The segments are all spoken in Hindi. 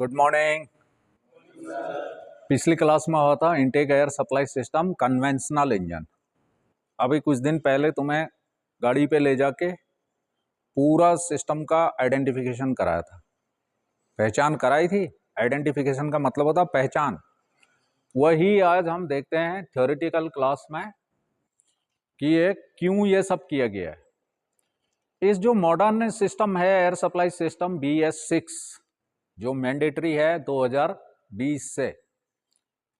Good morning. पिछली क्लास में हुआ था intake air supply system conventional engine. अभी कुछ दिन पहले तुम्हें गाड़ी पे ले जाके पूरा सिस्टम का आइडेंटिफिकेशन कराया था, पहचान कराई थी। आइडेंटिफिकेशन का मतलब होता पहचान। वही आज हम देखते हैं थ्योरेटिकल क्लास में कि ये क्यों ये सब किया गया है। इस जो मॉडर्न सिस्टम है एयर सप्लाई सिस्टम BS6 जो मैंडेटरी है 2020 से,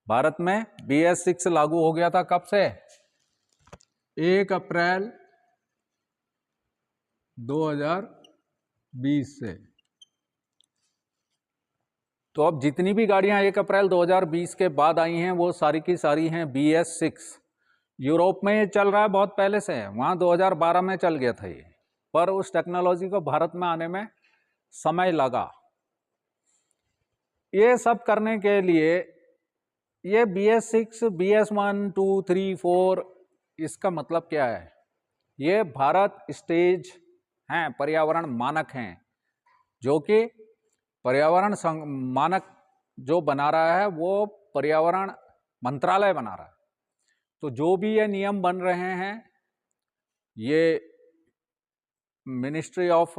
भारत में BS6 लागू हो गया था कब से? 1 अप्रैल 2020 से। तो अब जितनी भी गाड़ियां 1 अप्रैल 2020 के बाद आई हैं वो सारी की सारी हैं BS6। यूरोप में ये चल रहा है बहुत पहले से, वहां 2012 में चल गया था ये, पर उस टेक्नोलॉजी को भारत में आने में समय लगा। ये सब करने के लिए ये BS6, BS1, 2, 3, 4, इसका मतलब क्या है? ये भारत स्टेज हैं, पर्यावरण मानक हैं, जो कि पर्यावरण मानक जो बना रहा है वो पर्यावरण मंत्रालय बना रहा है। तो जो भी ये नियम बन रहे हैं ये ministry of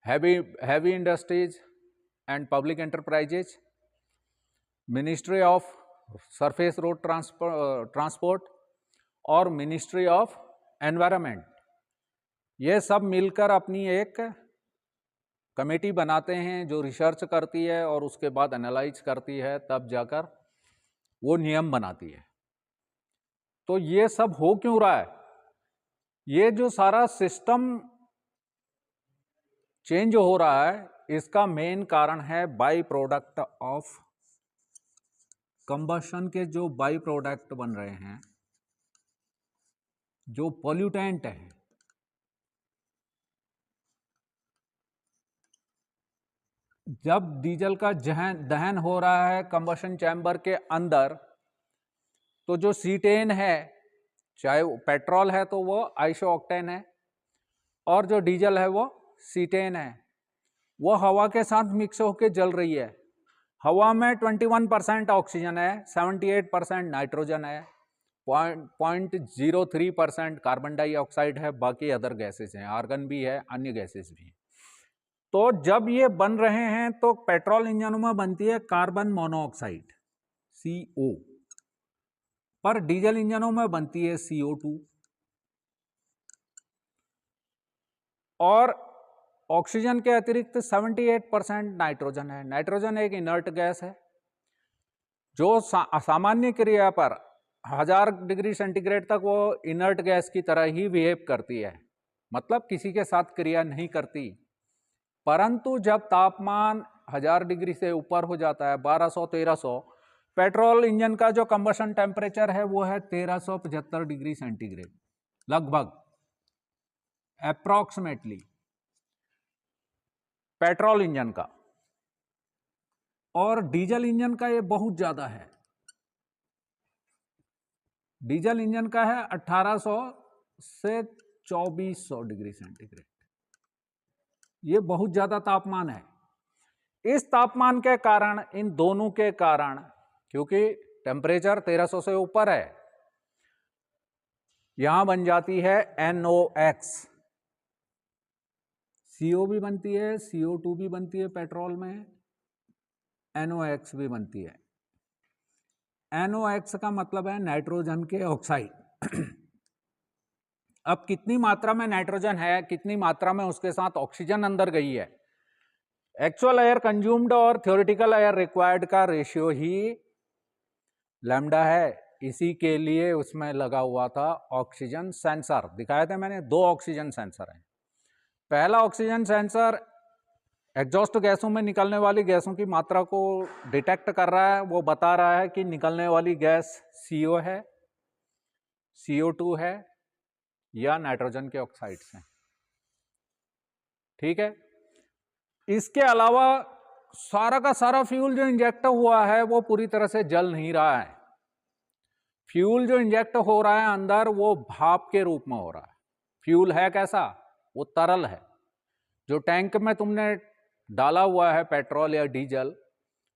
heavy industries and public enterprises, ministry of surface road transport और मिनिस्ट्री ऑफ एनवायरनमेंट, ये सब मिलकर अपनी एक कमेटी बनाते हैं जो रिसर्च करती है और उसके बाद एनालाइज करती है, तब जाकर वो नियम बनाती है। तो ये सब हो क्यों रहा है? ये जो सारा सिस्टम चेंज हो रहा है इसका मेन कारण है बाई प्रोडक्ट ऑफ कंबशन के जो बाई प्रोडक्ट बन रहे हैं, जो पॉल्यूटेंट है। जब डीजल का दहन हो रहा है कंबशन चैम्बर के अंदर, तो जो सीटेन है, चाहे वो पेट्रोल है तो वो आइसो ऑक्टेन है, और जो डीजल है वो सीटेन है, वो हवा के साथ मिक्स होकर जल रही है। हवा में 21% ऑक्सीजन है, 78% नाइट्रोजन है, 0.03% कार्बन डाइऑक्साइड है, बाकी अदर गैसेस हैं, आर्गन भी है, अन्य गैसेस भी हैं। तो जब ये बन रहे हैं तो पेट्रोल इंजनों में बनती है कार्बन मोनोऑक्साइड CO, पर डीजल इंजनों में बनती है CO2। और ऑक्सीजन के अतिरिक्त 78% नाइट्रोजन है। नाइट्रोजन एक इनर्ट गैस है जो सामान्य क्रिया पर 1000 डिग्री सेंटीग्रेड तक वो इनर्ट गैस की तरह ही बिहेव करती है, मतलब किसी के साथ क्रिया नहीं करती। परंतु जब तापमान 1000 डिग्री से ऊपर हो जाता है, 1200-1300, पेट्रोल इंजन का जो कंबशन टेम्परेचर है वो है 1375 डिग्री सेंटीग्रेड, लगभग अप्रॉक्सीमेटली पेट्रोल इंजन का। और डीजल इंजन का ये बहुत ज्यादा है। डीजल इंजन का है 1800 से 2400 डिग्री सेंटीग्रेड। ये बहुत ज्यादा तापमान है। इस तापमान के कारण, इन दोनों के कारण, क्योंकि टेम्परेचर 1300 से ऊपर है, यहां बन जाती है NOx। CO भी बनती है, CO2 भी बनती है पेट्रोल में, NOx भी बनती है। NOx का मतलब है नाइट्रोजन के ऑक्साइड। अब कितनी मात्रा में नाइट्रोजन है, कितनी मात्रा में उसके साथ ऑक्सीजन अंदर गई है, एक्चुअल एयर कंज्यूम्ड और थ्योरेटिकल एयर रिक्वायर्ड का रेशियो ही लैम्डा है। इसी के लिए उसमें लगा हुआ था ऑक्सीजन सेंसर, दिखाए थे मैंने, 2 ऑक्सीजन सेंसर हैं। पहला ऑक्सीजन सेंसर एग्जॉस्ट गैसों में निकलने वाली गैसों की मात्रा को डिटेक्ट कर रहा है, वो बता रहा है कि निकलने वाली गैस CO है, CO2 है या नाइट्रोजन के ऑक्साइड्स हैं। ठीक है। इसके अलावा सारा का सारा फ्यूल जो इंजेक्ट हुआ है वो पूरी तरह से जल नहीं रहा है। फ्यूल जो इंजेक्ट हो रहा है अंदर वो भाप के रूप में हो रहा है। फ्यूल है कैसा? वो तरल है। जो टैंक में तुमने डाला हुआ है पेट्रोल या डीजल,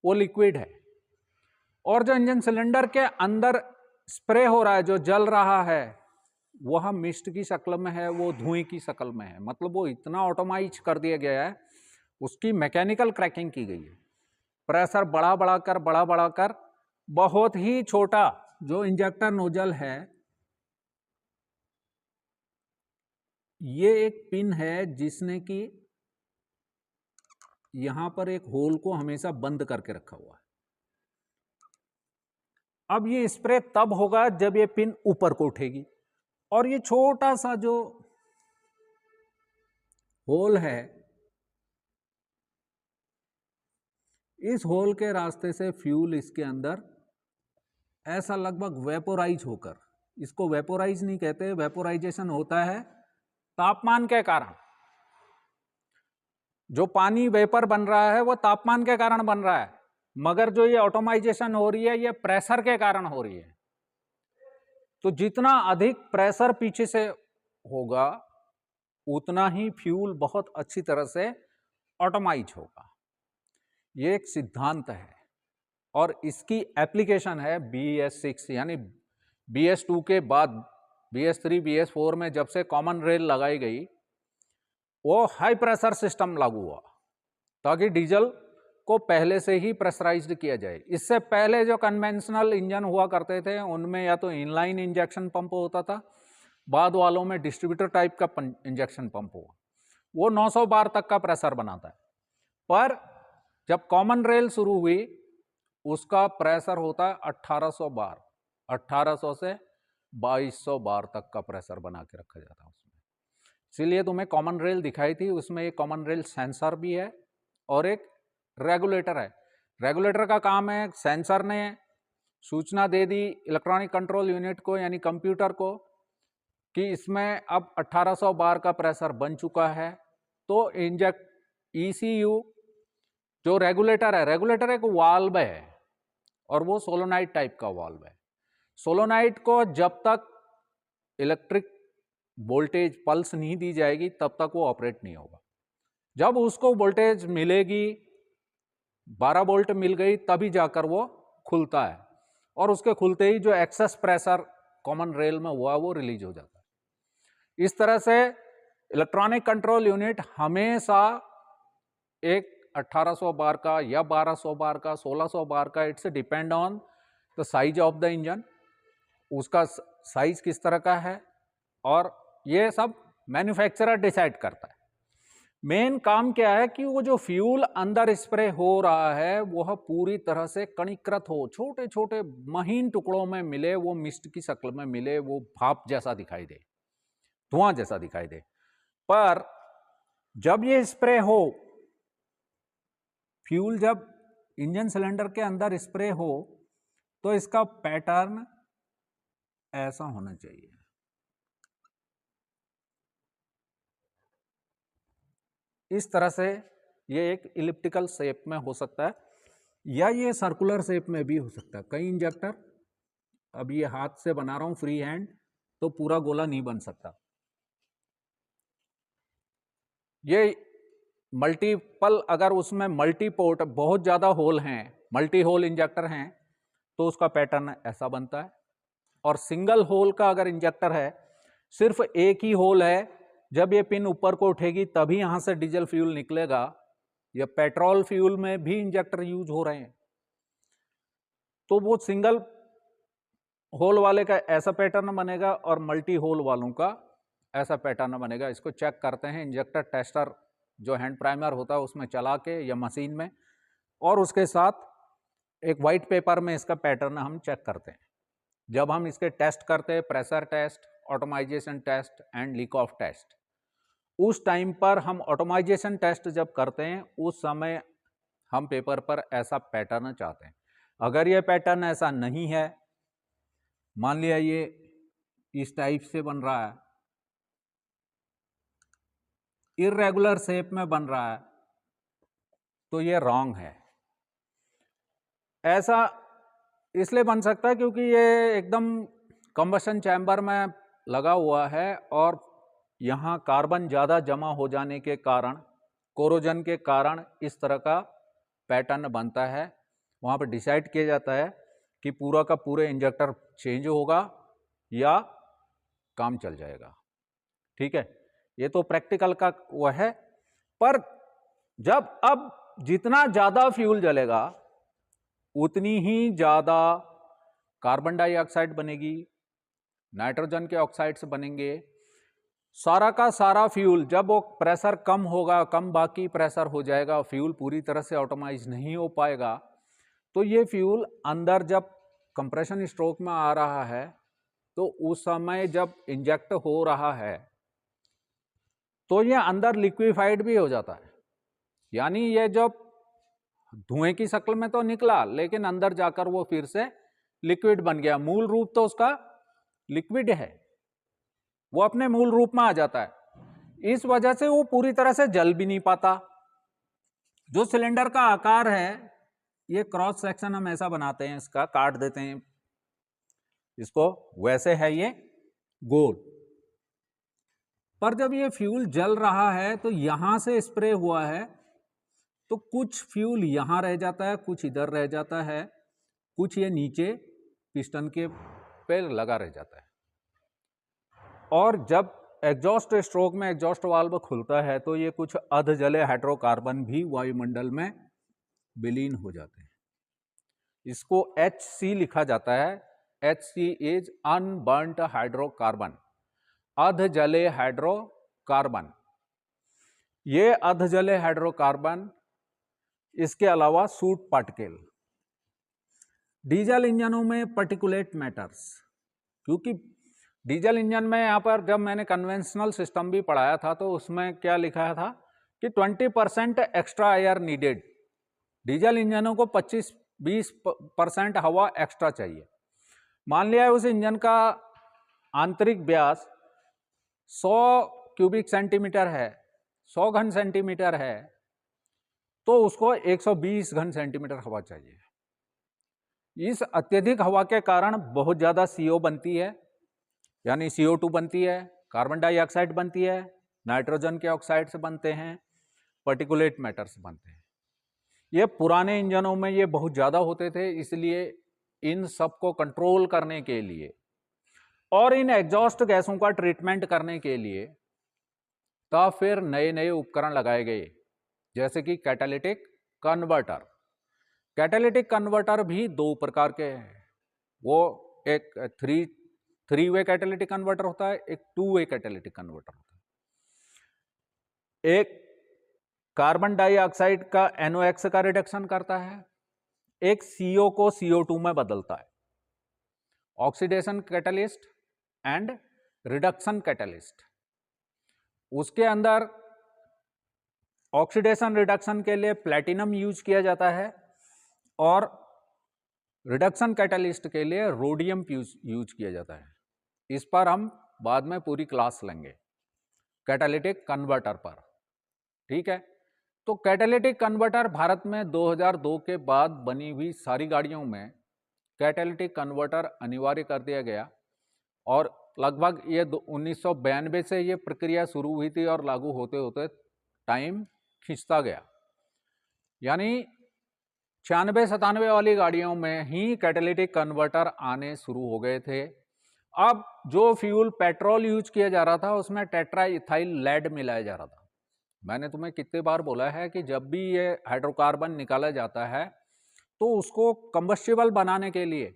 वो लिक्विड है, और जो इंजन सिलेंडर के अंदर स्प्रे हो रहा है, जो जल रहा है, वह मिस्ट की शक्ल में है, वो धुएं की शक्ल में है। मतलब वो इतना ऑटोमाइज कर दिया गया है, उसकी मैकेनिकल क्रैकिंग की गई है। प्रेशर बढ़ा बढ़ाकर बहुत ही छोटा जो इंजेक्टर नोजल है, ये एक पिन है जिसने कि यहां पर एक होल को हमेशा बंद करके रखा हुआ है। अब ये स्प्रे तब होगा जब ये पिन ऊपर को उठेगी, और ये छोटा सा जो होल है, इस होल के रास्ते से फ्यूल इसके अंदर ऐसा लगभग वेपोराइज होकर, इसको वेपोराइज नहीं कहते, वेपोराइजेशन होता है तापमान के कारण। जो पानी वेपर बन रहा है वो तापमान के कारण बन रहा है, मगर जो ये ऑटोमाइजेशन हो रही है ये प्रेशर के कारण हो रही है। तो जितना अधिक प्रेशर पीछे से होगा उतना ही फ्यूल बहुत अच्छी तरह से ऑटोमाइज होगा। ये एक सिद्धांत है, और इसकी एप्लीकेशन है BS6, यानी BS2 के बाद BS3 BS4 में जब से कॉमन रेल लगाई गई, वो हाई प्रेशर सिस्टम लागू हुआ ताकि डीजल को पहले से ही प्रेशराइज्ड किया जाए। इससे पहले जो कन्वेंशनल इंजन हुआ करते थे उनमें या तो इनलाइन इंजेक्शन पंप होता था, बाद वालों में डिस्ट्रीब्यूटर टाइप का इंजेक्शन पंप हुआ, वो 900 बार तक का प्रेशर बनाता है। पर जब कॉमन रेल शुरू हुई उसका प्रेशर होता है 1800 बार, 1800 से 2200 बार तक का प्रेशर बना के रखा जाता है उसमें। इसीलिए तुम्हें कॉमन रेल दिखाई थी, उसमें एक कॉमन रेल सेंसर भी है और एक रेगुलेटर है। रेगुलेटर का काम है, सेंसर ने सूचना दे दी इलेक्ट्रॉनिक कंट्रोल यूनिट को यानी कंप्यूटर को कि इसमें अब 1800 बार का प्रेशर बन चुका है, तो इंजेक्ट ECU जो रेगुलेटर है, रेगुलेटर एक वाल्व है और वो सोलोनाइट टाइप का वाल्व है। सोलोनाइट को जब तक इलेक्ट्रिक वोल्टेज पल्स नहीं दी जाएगी तब तक वो ऑपरेट नहीं होगा। जब उसको वोल्टेज मिलेगी, 12 वोल्ट मिल गई, तभी जाकर वो खुलता है, और उसके खुलते ही जो एक्सेस प्रेशर कॉमन रेल में हुआ वो रिलीज हो जाता है। इस तरह से इलेक्ट्रॉनिक कंट्रोल यूनिट हमेशा एक 1800 बार का या 1200 बार का, 1600 बार का, it's depend on the size of the engine, उसका साइज किस तरह का है, और ये सब मैन्युफैक्चरर डिसाइड करता है। मेन काम क्या है कि वो जो फ्यूल अंदर स्प्रे हो रहा है वह पूरी तरह से कणीकृत हो, छोटे छोटे महीन टुकड़ों में मिले, वो मिस्ट की शक्ल में मिले, वो भाप जैसा दिखाई दे, धुआं जैसा दिखाई दे। पर जब ये स्प्रे हो, फ्यूल जब इंजन सिलेंडर के अंदर स्प्रे हो, तो इसका पैटर्न ऐसा होना चाहिए। इस तरह से ये एक इलिप्टिकल शेप में हो सकता है या ये सर्कुलर शेप में भी हो सकता है। कई इंजेक्टर, अब ये हाथ से बना रहा हूं फ्री हैंड, तो पूरा गोला नहीं बन सकता। ये मल्टीपल, अगर उसमें मल्टी पोर्ट बहुत ज्यादा होल हैं, मल्टी होल इंजेक्टर हैं, तो उसका पैटर्न ऐसा बनता है। और सिंगल होल का अगर इंजेक्टर है, सिर्फ एक ही होल है, जब ये पिन ऊपर को उठेगी तभी यहां से डीजल फ्यूल निकलेगा, या पेट्रोल फ्यूल में भी इंजेक्टर यूज हो रहे हैं, तो वो सिंगल होल वाले का ऐसा पैटर्न बनेगा और मल्टी होल वालों का ऐसा पैटर्न बनेगा। इसको चेक करते हैं इंजेक्टर टेस्टर जो हैंड प्राइमर होता है उसमें चला के या मशीन में, और उसके साथ एक वाइट पेपर में इसका पैटर्न हम चेक करते हैं। जब हम इसके टेस्ट करते हैं, pressure test, automization test and leak off test, उस टाइम पर हम ऑटोमाइजेशन टेस्ट जब करते हैं उस समय हम पेपर पर ऐसा पैटर्न चाहते हैं। अगर ये पैटर्न ऐसा नहीं है, मान लिया ये इस टाइप से बन रहा है, इर्रेगुलर शेप में बन रहा है, तो ये रॉन्ग है। ऐसा इसलिए बन सकता है क्योंकि ये एकदम कंबशन चैम्बर में लगा हुआ है और यहाँ कार्बन ज़्यादा जमा हो जाने के कारण कोरोजन के कारण इस तरह का पैटर्न बनता है। वहाँ पर डिसाइड किया जाता है कि पूरा का पूरे इंजेक्टर चेंज होगा या काम चल जाएगा। ठीक है, ये तो प्रैक्टिकल का वो है। पर जब अब जितना ज़्यादा फ्यूल जलेगा उतनी ही ज़्यादा कार्बन डाइऑक्साइड बनेगी, नाइट्रोजन के ऑक्साइड्स बनेंगे। सारा का सारा फ्यूल, जब वो प्रेशर कम होगा, कम बाकी प्रेशर हो जाएगा, फ्यूल पूरी तरह से ऑटोमाइज नहीं हो पाएगा, तो ये फ्यूल अंदर जब कंप्रेशन स्ट्रोक में आ रहा है तो उस समय जब इंजेक्ट हो रहा है तो ये अंदर लिक्विफाइड भी हो जाता है। यानी ये जब धुएं की शक्ल में तो निकला लेकिन अंदर जाकर वो फिर से लिक्विड बन गया। मूल रूप तो उसका लिक्विड है, वो अपने मूल रूप में आ जाता है। इस वजह से वो पूरी तरह से जल भी नहीं पाता। जो सिलेंडर का आकार है, ये क्रॉस सेक्शन हम ऐसा बनाते हैं, इसका काट देते हैं इसको, वैसे है ये गोल। पर जब ये फ्यूल जल रहा है तो यहां से स्प्रे हुआ है तो कुछ फ्यूल यहां रह जाता है, कुछ इधर रह जाता है, कुछ ये नीचे पिस्टन के पे लगा रह जाता है। और जब एग्जॉस्ट स्ट्रोक में एग्जॉस्ट वाल्व खुलता है तो ये कुछ अध जले हाइड्रोकार्बन भी वायुमंडल में विलीन हो जाते हैं। इसको HC लिखा जाता है। HC इज अनबर्न्ट हाइड्रोकार्बन, अध जले हाइड्रोकार्बन। ये अध जले हाइड्रोकार्बन, इसके अलावा सूट पार्टिकल। डीजल इंजनों में पार्टिकुलेट मैटर्स, क्योंकि डीजल इंजन में यहाँ पर जब मैंने कन्वेंशनल सिस्टम भी पढ़ाया था तो उसमें क्या लिखा था कि 20% एक्स्ट्रा एयर नीडेड। डीजल इंजनों को 25-20% हवा एक्स्ट्रा चाहिए। मान लिया उस इंजन का आंतरिक व्यास 100 क्यूबिक सेंटीमीटर है, 100 घन सेंटीमीटर है, तो उसको 120 घन सेंटीमीटर हवा चाहिए। इस अत्यधिक हवा के कारण बहुत ज़्यादा CO बनती है, यानी CO2 बनती है, कार्बन डाइऑक्साइड बनती है, नाइट्रोजन के ऑक्साइड्स बनते हैं, पार्टिकुलेट मैटर्स बनते हैं। ये पुराने इंजनों में ये बहुत ज़्यादा होते थे, इसलिए इन सब को कंट्रोल करने के लिए और इन एग्जॉस्ट गैसों का ट्रीटमेंट करने के लिए तब फिर नए नए उपकरण लगाए गए, जैसे कि कैटालिटिक कन्वर्टर। कैटालिटिक कन्वर्टर भी दो प्रकार के हैं। वो एक थ्री वे कैटालिटिक कन्वर्टर होता है, एक 2 वे कैटालिटिक कन्वर्टर होता है। एक कार्बन डाइऑक्साइड का NOx का रिडक्शन करता है, एक CO को CO2 में बदलता है। Oxidation catalyst and reduction catalyst. उसके अंदर ऑक्सीडेशन रिडक्शन के लिए प्लेटिनम यूज किया जाता है और रिडक्शन कैटलिस्ट के लिए रोडियम यूज किया जाता है। इस पर हम बाद में पूरी क्लास लेंगे कैटालिटिक कन्वर्टर पर। ठीक है, तो कैटालिटिक कन्वर्टर भारत में 2002 के बाद बनी हुई सारी गाड़ियों में कैटालिटिक कन्वर्टर अनिवार्य कर दिया गया और लगभग ये 1992 से ये प्रक्रिया शुरू हुई थी और लागू होते होते टाइम खींचता गया। यानी 96-97 वाली गाड़ियों में ही कैटालिटिक कन्वर्टर आने शुरू हो गए थे। अब जो फ्यूल पेट्रोल यूज किया जा रहा था उसमें टेट्रा इथाइल लेड मिलाया जा रहा था। मैंने तुम्हें कितने बार बोला है कि जब भी ये हाइड्रोकार्बन निकाला जाता है तो उसको कंबस्टिबल बनाने के लिए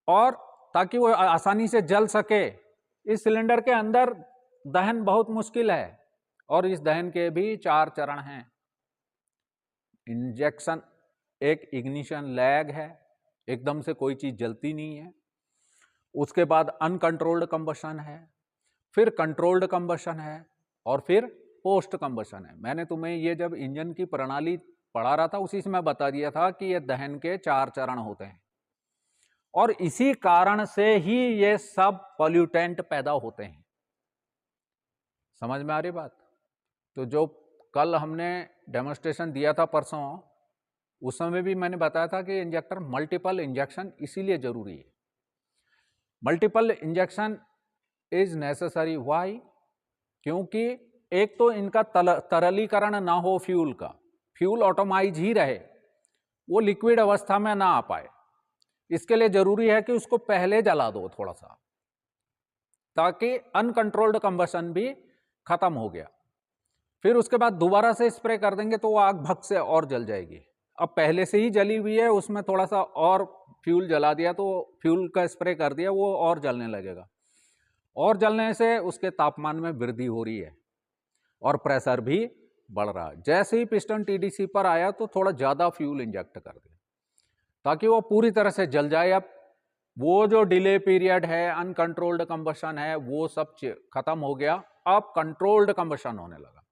और ताकि वो आसानी से जल सके, इस सिलेंडर के अंदर दहन बहुत मुश्किल है और इस दहन के भी 4 चरण हैं। इंजेक्शन, एक इग्निशन लैग है, एकदम से कोई चीज जलती नहीं है। उसके बाद अनकंट्रोल्ड कंबशन है, फिर कंट्रोल्ड कंबशन है और फिर पोस्ट कंबशन है। मैंने तुम्हें ये जब इंजन की प्रणाली पढ़ा रहा था उसी से मैं बता दिया था कि ये दहन के 4 चरण होते हैं और इसी कारण से ही ये सब पॉल्यूटेंट पैदा होते हैं। समझ में आ रही बात? तो जो कल हमने डेमोन्स्ट्रेशन दिया था परसों, उस समय भी मैंने बताया था कि इंजेक्टर मल्टीपल इंजेक्शन इसीलिए जरूरी है। Multiple injection is necessary. Why? क्योंकि एक तो इनका तरलीकरण ना हो फ्यूल का, फ्यूल ऑटोमाइज ही रहे, वो लिक्विड अवस्था में ना आ पाए। इसके लिए जरूरी है कि उसको पहले जला दो थोड़ा सा, ताकि अनकंट्रोल्ड कंबशन भी खत्म हो गया। फिर उसके बाद दोबारा से स्प्रे कर देंगे तो वो आग भग से और जल जाएगी। अब पहले से ही जली हुई है, उसमें थोड़ा सा और फ्यूल जला दिया तो फ्यूल का स्प्रे कर दिया, वो और जलने लगेगा, और जलने से उसके तापमान में वृद्धि हो रही है और प्रेशर भी बढ़ रहा है। जैसे ही पिस्टन टीडीसी पर आया तो थोड़ा ज्यादा फ्यूल इंजेक्ट कर दिया ताकि वो पूरी तरह से जल जाए। अब वो जो डिले पीरियड है, अनकंट्रोल्ड कंबशन है, वो सब खत्म हो गया, अब कंट्रोल्ड कंबशन होने लगा।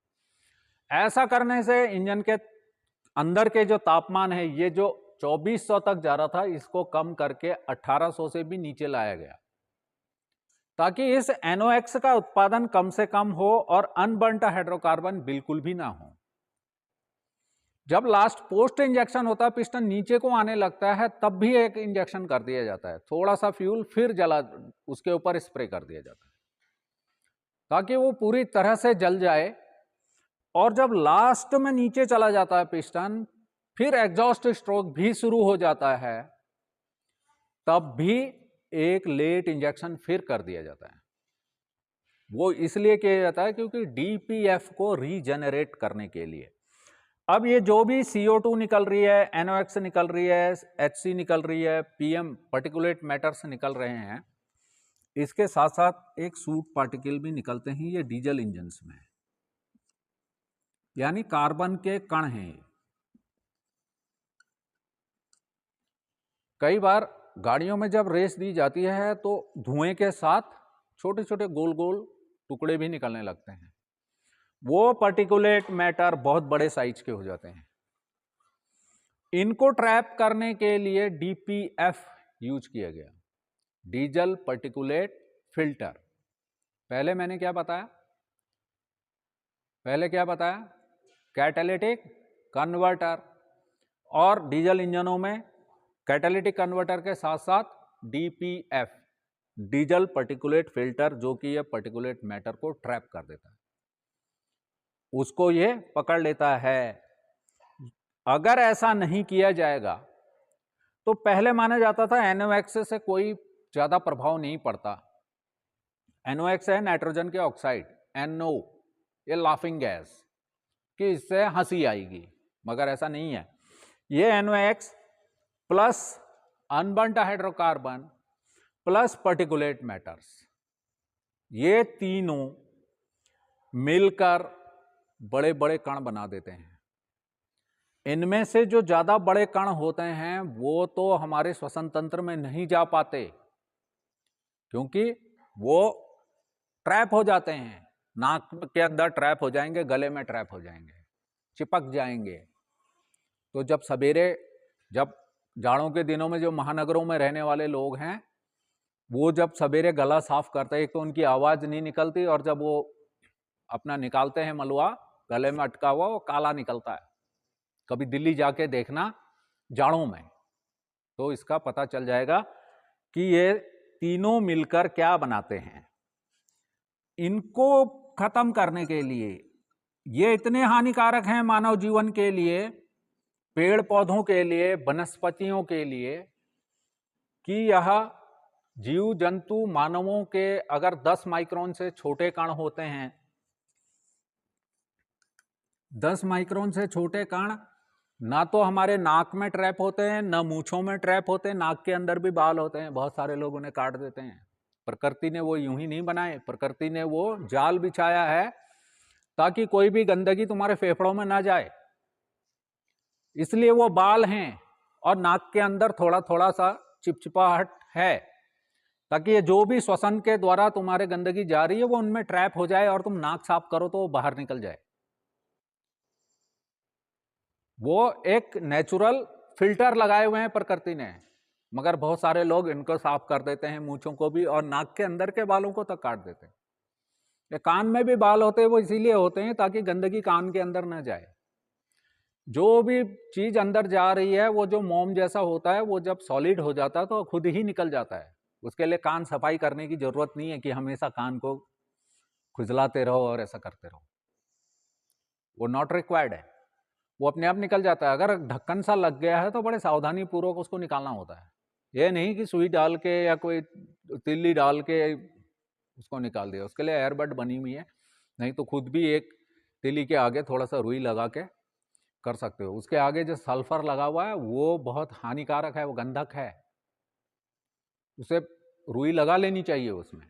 ऐसा करने से इंजन के अंदर के जो तापमान है, ये जो 2400 तक जा रहा था, इसको कम करके 1800 से भी नीचे लाया गया, ताकि इस NOx का उत्पादन कम से कम हो और अनबर्न्ट हाइड्रोकार्बन बिल्कुल भी ना हो। जब लास्ट पोस्ट इंजेक्शन होता है, पिस्टन नीचे को आने लगता है, तब भी एक इंजेक्शन कर दिया जाता है, थोड़ा सा फ्यूल फिर जला उसके ऊपर स्प्रे कर दिया जाता है ताकि वो पूरी तरह से जल जाए। और जब लास्ट में नीचे चला जाता है पिस्टन, फिर एग्जॉस्ट स्ट्रोक भी शुरू हो जाता है, तब भी एक लेट इंजेक्शन फिर कर दिया जाता है। वो इसलिए किया जाता है क्योंकि DPF को रीजनरेट करने के लिए। अब ये जो भी CO2 निकल रही है, NOx निकल रही है, HC निकल रही है, PM पार्टिकुलेट मैटर्स निकल रहे हैं, इसके साथ साथ एक सूट पार्टिकल भी निकलते हैं, ये डीजल इंजन्स में, यानी कार्बन के कण हैं। कई बार गाड़ियों में जब रेस दी जाती है तो धुएं के साथ छोटे छोटे गोल गोल टुकड़े भी निकलने लगते हैं, वो पार्टिकुलेट मैटर बहुत बड़े साइज के हो जाते हैं। इनको ट्रैप करने के लिए DPF यूज किया गया, डीजल पार्टिकुलेट फिल्टर। पहले मैंने क्या बताया, कैटालिटिक कन्वर्टर, और डीजल इंजनों में कैटालिटिक कन्वर्टर के साथ साथ DPF, डीजल पार्टिकुलेट फिल्टर, जो कि यह पार्टिकुलेट मैटर को ट्रैप कर देता है, उसको ये पकड़ लेता है। अगर ऐसा नहीं किया जाएगा तो पहले माना जाता था NOx से कोई ज्यादा प्रभाव नहीं पड़ता। NOx है नाइट्रोजन के ऑक्साइड, NO, ये लाफिंग गैस, कि इससे हंसी आएगी, मगर ऐसा नहीं है। ये NOx plus unburnt hydrocarbon plus particulate matters, ये तीनों मिलकर बड़े बड़े कण बना देते हैं। इनमें से जो ज्यादा बड़े कण होते हैं वो तो हमारे श्वसन तंत्र में नहीं जा पाते, क्योंकि वो ट्रैप हो जाते हैं, नाक के अंदर ट्रैप हो जाएंगे, गले में ट्रैप हो जाएंगे, चिपक जाएंगे। तो जब सवेरे, जब जाड़ों के दिनों में जो महानगरों में रहने वाले लोग हैं, वो जब सवेरे गला साफ करते हैं, एक तो उनकी आवाज नहीं निकलती, और जब वो अपना निकालते हैं मलुआ गले में अटका हुआ, वो काला निकलता है। कभी दिल्ली जाके देखना जाड़ों में, तो इसका पता चल जाएगा कि ये तीनों मिलकर क्या बनाते हैं। इनको खत्म करने के लिए, ये इतने हानिकारक हैं मानव जीवन के लिए, पेड़ पौधों के लिए, वनस्पतियों के लिए, कि यह जीव जंतु मानवों के अगर 10 माइक्रोन से छोटे कण होते हैं, 10 माइक्रोन से छोटे कण ना तो हमारे नाक में ट्रैप होते हैं, ना मूंछों में ट्रैप होते हैं, नाक के अंदर भी बाल होते हैं, बहुत सारे लोग उन्हें काट देते हैं। प्रकृति ने वो यूं ही नहीं बनाए, प्रकृति ने वो जाल बिछाया है ताकि कोई भी गंदगी तुम्हारे फेफड़ों में ना जाए, इसलिए वो बाल हैं। और नाक के अंदर थोड़ा थोड़ा सा चिपचिपाहट है, ताकि ये जो भी श्वसन के द्वारा तुम्हारे गंदगी जा रही है वो उनमें ट्रैप हो जाए, और तुम नाक साफ करो तो वो बाहर निकल जाए। वो एक नेचुरल फिल्टर लगाए हुए हैं प्रकृति ने, मगर बहुत सारे लोग इनको साफ कर देते हैं, मूंछों को भी, और नाक के अंदर के बालों को तक काट देते हैं। ये कान में भी बाल होते हैं, वो इसीलिए होते हैं ताकि गंदगी कान के अंदर न जाए। जो भी चीज अंदर जा रही है, वो जो मोम जैसा होता है, वो जब सॉलिड हो जाता है तो खुद ही निकल जाता है। उसके लिए कान सफाई करने की जरूरत नहीं है कि हमेशा कान को खुजलाते रहो और ऐसा करते रहो। वो नॉट रिक्वायर्ड है, वो अपने आप निकल जाता है। अगर ढक्कन सा लग गया है तो बड़े सावधानी पूर्वक उसको निकालना होता है, ये नहीं कि सुई डाल के या कोई तिल्ली डाल के उसको निकाल दिया। उसके लिए एयरबड बनी हुई है, नहीं तो खुद भी एक तिल्ली के आगे थोड़ा सा रुई लगा के कर सकते हो। उसके आगे जो सल्फर लगा हुआ है वो बहुत हानिकारक है, वो गंधक है, उसे रुई लगा लेनी चाहिए उसमें।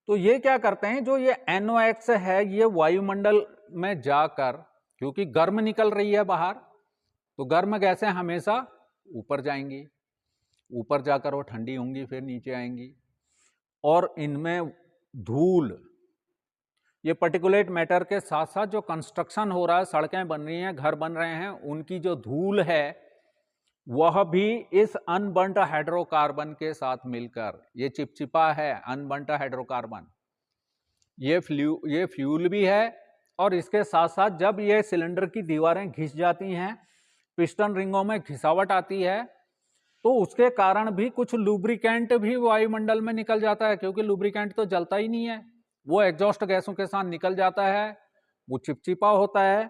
तो ये क्या करते हैं, जो ये NOx है ये वायुमंडल में जाकर, क्योंकि गर्म निकल रही है बाहर, तो गर्म गैसें हमेशा ऊपर जाएंगी, ऊपर जाकर वो ठंडी होंगी, फिर नीचे आएंगी, और इनमें धूल, ये पर्टिकुलेट मैटर के साथ साथ जो कंस्ट्रक्शन हो रहा है, सड़कें बन रही हैं, घर बन रहे हैं, उनकी जो धूल है वह भी इस अनबर्न्ट हाइड्रोकार्बन के साथ मिलकर, ये चिपचिपा है अनबर्न्ट हाइड्रोकार्बन, ये फ्यूल भी है। और इसके साथ साथ जब ये सिलेंडर की दीवारें घिस जाती हैं, पिस्टन रिंगों में घिसावट आती है, तो उसके कारण भी कुछ लुब्रिकेंट भी वायुमंडल में निकल जाता है, क्योंकि लुब्रिकेंट तो जलता ही नहीं है, वो एग्जॉस्ट गैसों के साथ निकल जाता है, वो चिपचिपा होता है।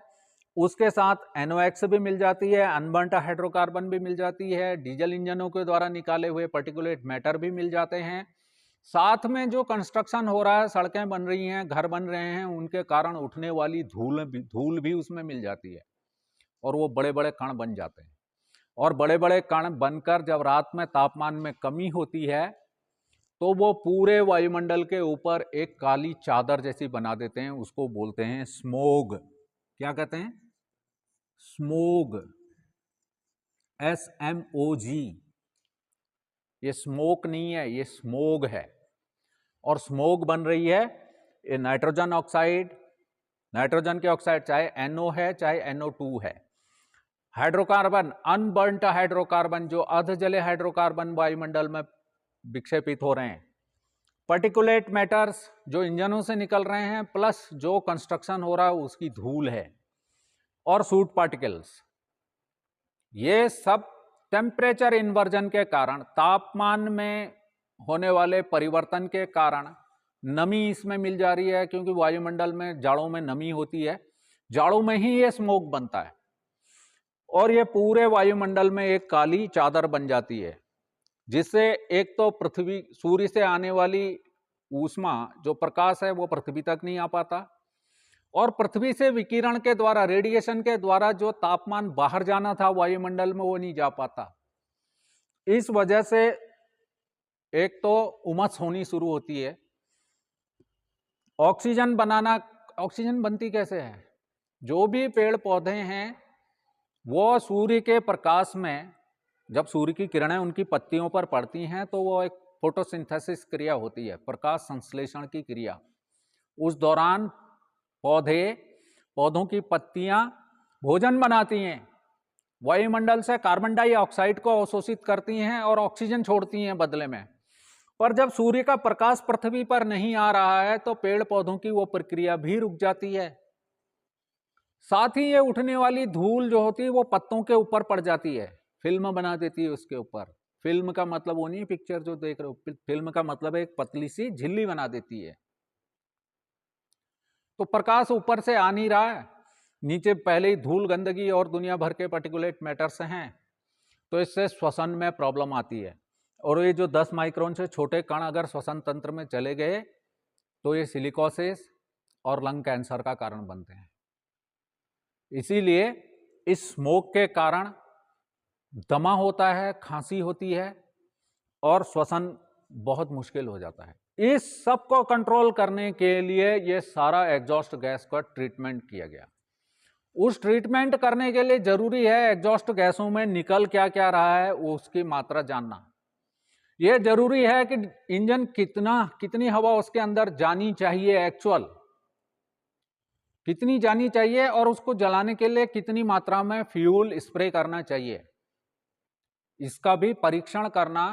उसके साथ NOx भी मिल जाती है, अनबर्न्ट हाइड्रोकार्बन भी मिल जाती है, डीजल इंजनों के द्वारा निकाले हुए पर्टिकुलेट मैटर भी मिल जाते हैं। साथ में जो कंस्ट्रक्शन हो रहा है, सड़कें बन रही हैं, घर बन रहे हैं, उनके कारण उठने वाली धूल भी उसमें मिल जाती है, और वो बड़े बड़े कण बन जाते हैं। और बड़े बड़े कण बनकर जब रात में तापमान में कमी होती है तो वो पूरे वायुमंडल के ऊपर एक काली चादर जैसी बना देते हैं, उसको बोलते हैं स्मोग। क्या कहते हैं? Smog, SMOG। ये स्मोक नहीं है, ये स्मोग है। और स्मोग बन रही है ये नाइट्रोजन ऑक्साइड, नाइट्रोजन के ऑक्साइड चाहे NO है चाहे NO2 है, हाइड्रोकार्बन, अनबर्न्ट हाइड्रोकार्बन, जो अर्ध जले हाइड्रोकार्बन वायुमंडल में विक्षेपित हो रहे हैं, पर्टिकुलेट मैटर्स जो इंजनों से निकल रहे हैं, प्लस जो कंस्ट्रक्शन हो रहा है उसकी धूल है, और सूट पार्टिकल्स, ये सब टेम्परेचर इन्वर्जन के कारण, तापमान में होने वाले परिवर्तन के कारण नमी इसमें मिल जा रही है, क्योंकि वायुमंडल में जाड़ों में नमी होती है, जाड़ों में ही ये स्मोक बनता है, और ये पूरे वायुमंडल में एक काली चादर बन जाती है, जिससे एक तो पृथ्वी, सूर्य से आने वाली ऊष्मा, जो प्रकाश है, वो पृथ्वी तक नहीं आ पाता, और पृथ्वी से विकिरण के द्वारा, रेडिएशन के द्वारा जो तापमान बाहर जाना था वायुमंडल में, वो नहीं जा पाता। इस वजह से एक तो उमस होनी शुरू होती है। ऑक्सीजन बनाना, ऑक्सीजन बनती कैसे है? जो भी पेड़ पौधे हैं वो सूर्य के प्रकाश में, जब सूर्य की किरणें उनकी पत्तियों पर पड़ती हैं तो वो एक फोटोसिंथेसिस क्रिया होती है, प्रकाश संश्लेषण की क्रिया। उस दौरान पौधों की पत्तियां भोजन बनाती हैं, वायुमंडल से कार्बन डाइऑक्साइड को अवशोषित करती हैं और ऑक्सीजन छोड़ती हैं बदले में। पर जब सूर्य का प्रकाश पृथ्वी पर नहीं आ रहा है तो पेड़ पौधों की वो प्रक्रिया भी रुक जाती है। साथ ही ये उठने वाली धूल जो होती है वो पत्तों के ऊपर पड़ जाती है, फिल्म बना देती है उसके ऊपर। फिल्म का मतलब वो नहीं पिक्चर जो देख रहे हो, फिल्म का मतलब एक पतली सी झिल्ली बना देती है। तो प्रकाश ऊपर से आ नहीं रहा है, नीचे पहले ही धूल, गंदगी और दुनिया भर के पार्टिकुलेट मैटर्स हैं, तो इससे श्वसन में प्रॉब्लम आती है। और ये जो 10 माइक्रोन से छोटे कण अगर श्वसन तंत्र में चले गए तो ये सिलिकोसिस और लंग कैंसर का कारण बनते हैं। इसीलिए इस स्मोक के कारण दमा होता है, खांसी होती है और श्वसन बहुत मुश्किल हो जाता है। इस सब को कंट्रोल करने के लिए ये सारा एग्जॉस्ट गैस का ट्रीटमेंट किया गया। उस ट्रीटमेंट करने के लिए जरूरी है एग्जॉस्ट गैसों में निकल क्या क्या रहा है उसकी मात्रा जानना। यह जरूरी है कि इंजन कितनी हवा उसके अंदर जानी चाहिए, एक्चुअल कितनी जानी चाहिए, और उसको जलाने के लिए कितनी मात्रा में फ्यूल स्प्रे करना चाहिए, इसका भी परीक्षण करना,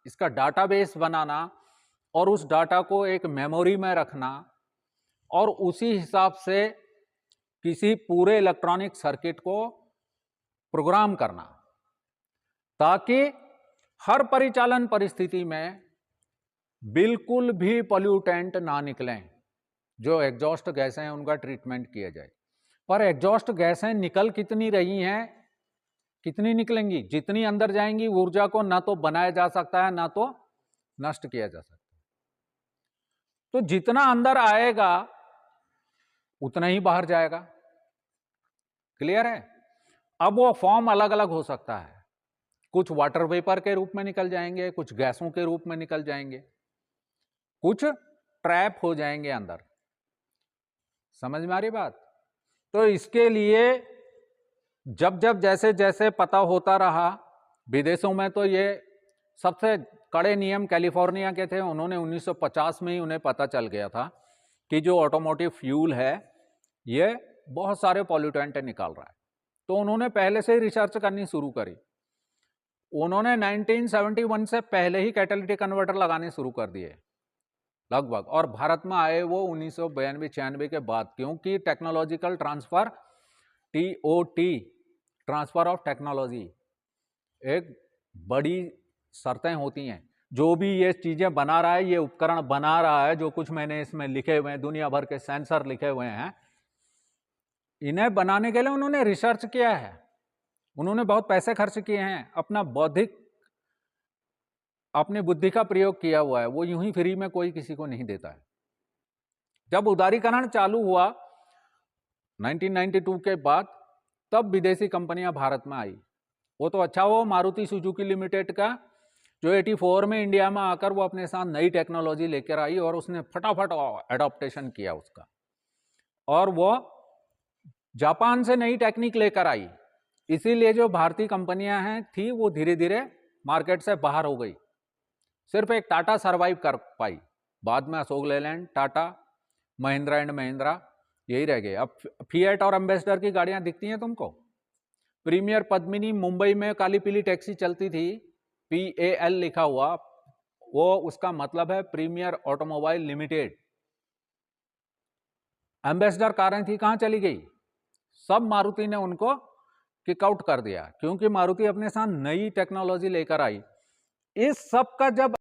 इसका डाटाबेस बनाना और उस डाटा को एक मेमोरी में रखना और उसी हिसाब से किसी पूरे इलेक्ट्रॉनिक सर्किट को प्रोग्राम करना, ताकि हर परिचालन परिस्थिति में बिल्कुल भी पॉल्यूटेंट ना निकलें। जो एग्जॉस्ट गैसें हैं उनका ट्रीटमेंट किया जाए। पर एग्जॉस्ट गैसें निकल कितनी रही हैं, कितनी निकलेंगी? जितनी अंदर जाएंगी ऊर्जा को ना तो बनाया जा सकता है ना तो नष्ट किया जा सकता है। तो जितना अंदर आएगा उतना ही बाहर जाएगा। क्लियर है? अब वो फॉर्म अलग अलग हो सकता है, कुछ वाटर वेपर के रूप में निकल जाएंगे, कुछ गैसों के रूप में निकल जाएंगे, कुछ ट्रैप हो जाएंगे अंदर। समझ में आ रही बात? तो इसके लिए जब जब जैसे जैसे पता होता रहा, विदेशों में तो ये सबसे कड़े नियम कैलिफोर्निया के थे, उन्होंने 1950 में ही उन्हें पता चल गया था कि जो ऑटोमोटिव फ्यूल है ये बहुत सारे पॉल्यूटेंट निकाल रहा है। तो उन्होंने पहले से ही रिसर्च करनी शुरू करी। उन्होंने 1971 से पहले ही कैटालिटिक कन्वर्टर लगाने शुरू कर दिए लगभग, और भारत में आए वो 1992-96 के बाद, क्योंकि technological transfer, TOT, transfer of technology, एक बड़ी शर्तें होती हैं। जो भी ये चीजें बना रहा है, ये उपकरण बना रहा है, जो कुछ मैंने इसमें लिखे हुए हैं, दुनिया भर के सेंसर लिखे हुए हैं, इन्हें बनाने के लिए उन्होंने रिसर्च किया है, उन्होंने बहुत पैसे खर्च किए हैं, अपना बौद्धिक, अपनी बुद्धि का प्रयोग किया हुआ है। वो यूं ही फ्री में कोई किसी को नहीं देता है। जब उदारीकरण चालू हुआ 1992 के बाद, तब विदेशी कंपनियां भारत में आई। वो तो अच्छा, वो मारुति सुजुकी लिमिटेड का जो 84 में इंडिया में आकर वो अपने साथ नई टेक्नोलॉजी लेकर आई और उसने फटाफट एडॉप्टेशन किया उसका, और वो जापान से नई टेक्निक लेकर आई। इसीलिए जो भारतीय कंपनियां हैं थी वो धीरे धीरे मार्केट से बाहर हो गई। सिर्फ एक टाटा सरवाइव कर पाई, बाद में अशोक लेलैंड, टाटा, महिंद्रा एंड महिंद्रा, यही रह गए। अब फिएट और एम्बेसडर की गाड़ियां दिखती हैं तुमको। प्रीमियर पद्मिनी, मुंबई में काली पीली टैक्सी चलती थी, PAL लिखा हुआ, वो उसका मतलब है प्रीमियर ऑटोमोबाइल लिमिटेड। एम्बेसडर कारें थी, कहां चली गई? सब मारुति ने उनको किकआउट कर दिया, क्योंकि मारुति अपने साथ नई टेक्नोलॉजी लेकर आई। इस सब का जब